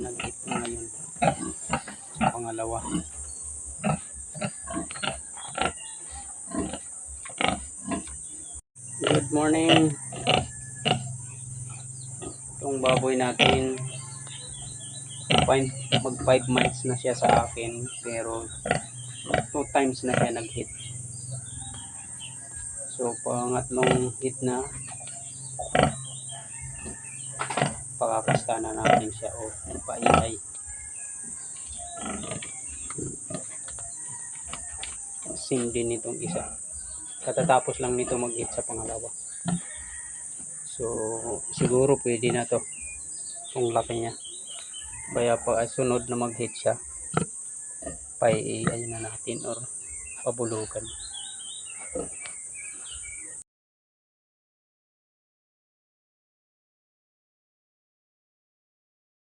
Nag-hit na ngayon. Pangalawa. Good morning. Itong baboy natin, mag 5 months na siya sa akin, pero 2 times na siya nag-hit. So pangatlong hit na, pakakasta na natin siya o paingay. Sing din itong isa. Katatapos lang nito mag-hit sa pangalawa. So siguro pwede na to kung laki niya. Kaya pa sunod na mag-hit siya, paiiay na natin or pabulugan.